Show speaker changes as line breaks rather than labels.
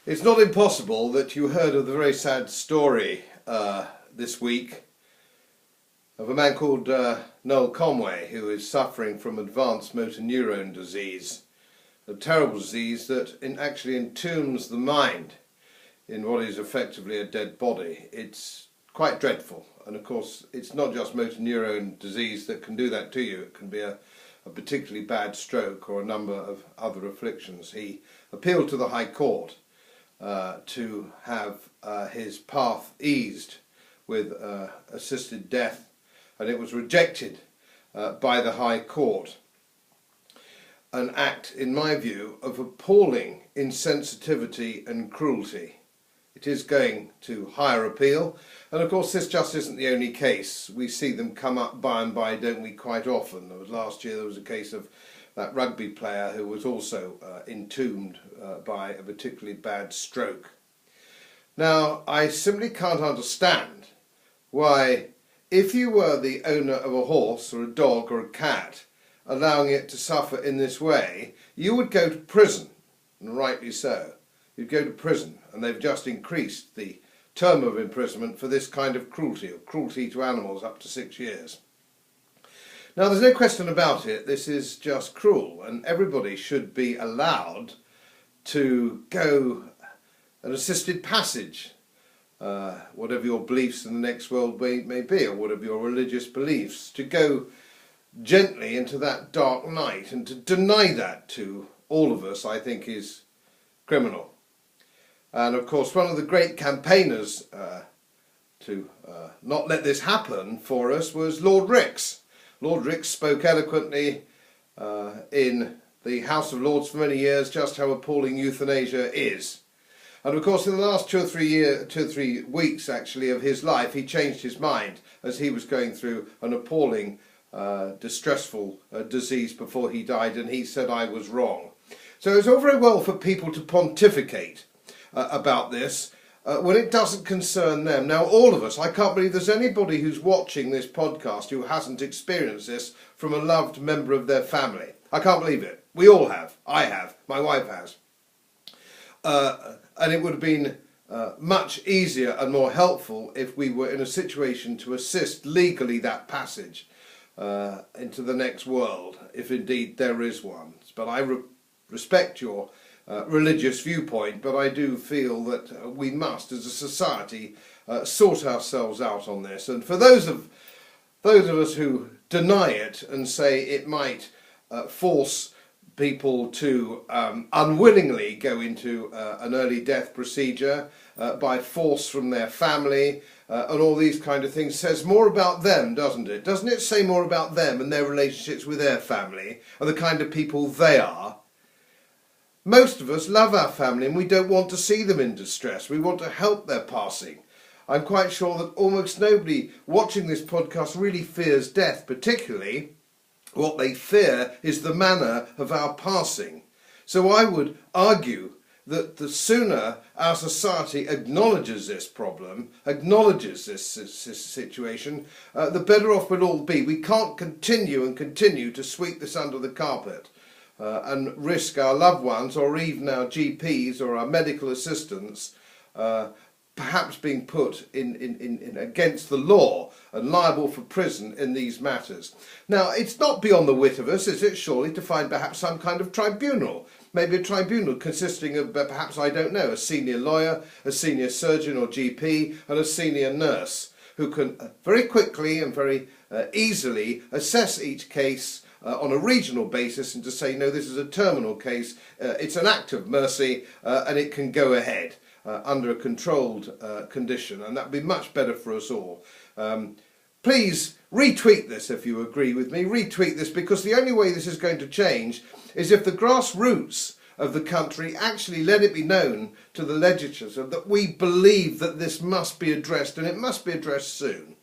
It's not impossible that you heard of the very sad story this week of a man called Noel Conway, who is suffering from advanced motor neurone disease, a terrible disease that actually entombs the mind in what is effectively a dead body. It's quite dreadful, and of course it's not just motor neurone disease that can do that to you. It can be a particularly bad stroke or a number of other afflictions. He appealed to the High Court to have his path eased with assisted death, and it was rejected by the High Court. An act, in my view, of appalling insensitivity and cruelty. It is going to higher appeal, and of course this just isn't the only case. We see them come up by and by, don't we, quite often. Last year there was a case of that rugby player who was also entombed by a particularly bad stroke. Now, I simply can't understand why, if you were the owner of a horse or a dog or a cat, allowing it to suffer in this way, you would go to prison, and rightly so. You'd go to prison, and they've just increased the term of imprisonment for this kind of cruelty, or cruelty to animals, up to 6 years. Now, there's no question about it, this is just cruel, and everybody should be allowed to go an assisted passage, whatever your beliefs in the next world may be, or whatever your religious beliefs, to go gently into that dark night, and to deny that to all of us, I think, is criminal. And of course, one of the great campaigners to not let this happen for us was Lord Rix. Lord Rix spoke eloquently in the House of Lords for many years just how appalling euthanasia is. And of course in the last 2 or 3 weeks actually of his life, he changed his mind as he was going through an appalling, distressful disease before he died, and he said I was wrong. So it's all very well for people to pontificate about this when it doesn't concern them. Now, all of us, I can't believe there's anybody who's watching this podcast who hasn't experienced this from a loved member of their family. I can't believe it. We all have. I have. My wife has. And it would have been much easier and more helpful if we were in a situation to assist legally that passage into the next world, if indeed there is one. But I respect your religious viewpoint, but I do feel that we must, as a society, sort ourselves out on this. And for those of us who deny it and say it might force people to unwillingly go into an early death procedure by force from their family and all these kind of things, says more about them, doesn't it? Doesn't it say more about them and their relationships with their family and the kind of people they are? Most of us love our family and we don't want to see them in distress. We want to help their passing. I'm quite sure that almost nobody watching this podcast really fears death. Particularly, what they fear is the manner of our passing. So I would argue that the sooner our society acknowledges this problem, acknowledges this situation, the better off we'll all be. We can't continue to sweep this under the carpet and risk our loved ones, or even our GPs or our medical assistants, perhaps being put in against the law and liable for prison in these matters. Now, it's not beyond the wit of us, is it, surely, to find perhaps some kind of tribunal, maybe a tribunal consisting of perhaps, I don't know, a senior lawyer, a senior surgeon or GP, and a senior nurse, who can very quickly and very easily assess each case on a regional basis, and to say, no, this is a terminal case, it's an act of mercy, and it can go ahead under a controlled condition, and that would be much better for us all. Please retweet this if you agree with me. Retweet this, because the only way this is going to change is if the grassroots of the country actually let it be known to the legislature that we believe that this must be addressed, and it must be addressed soon.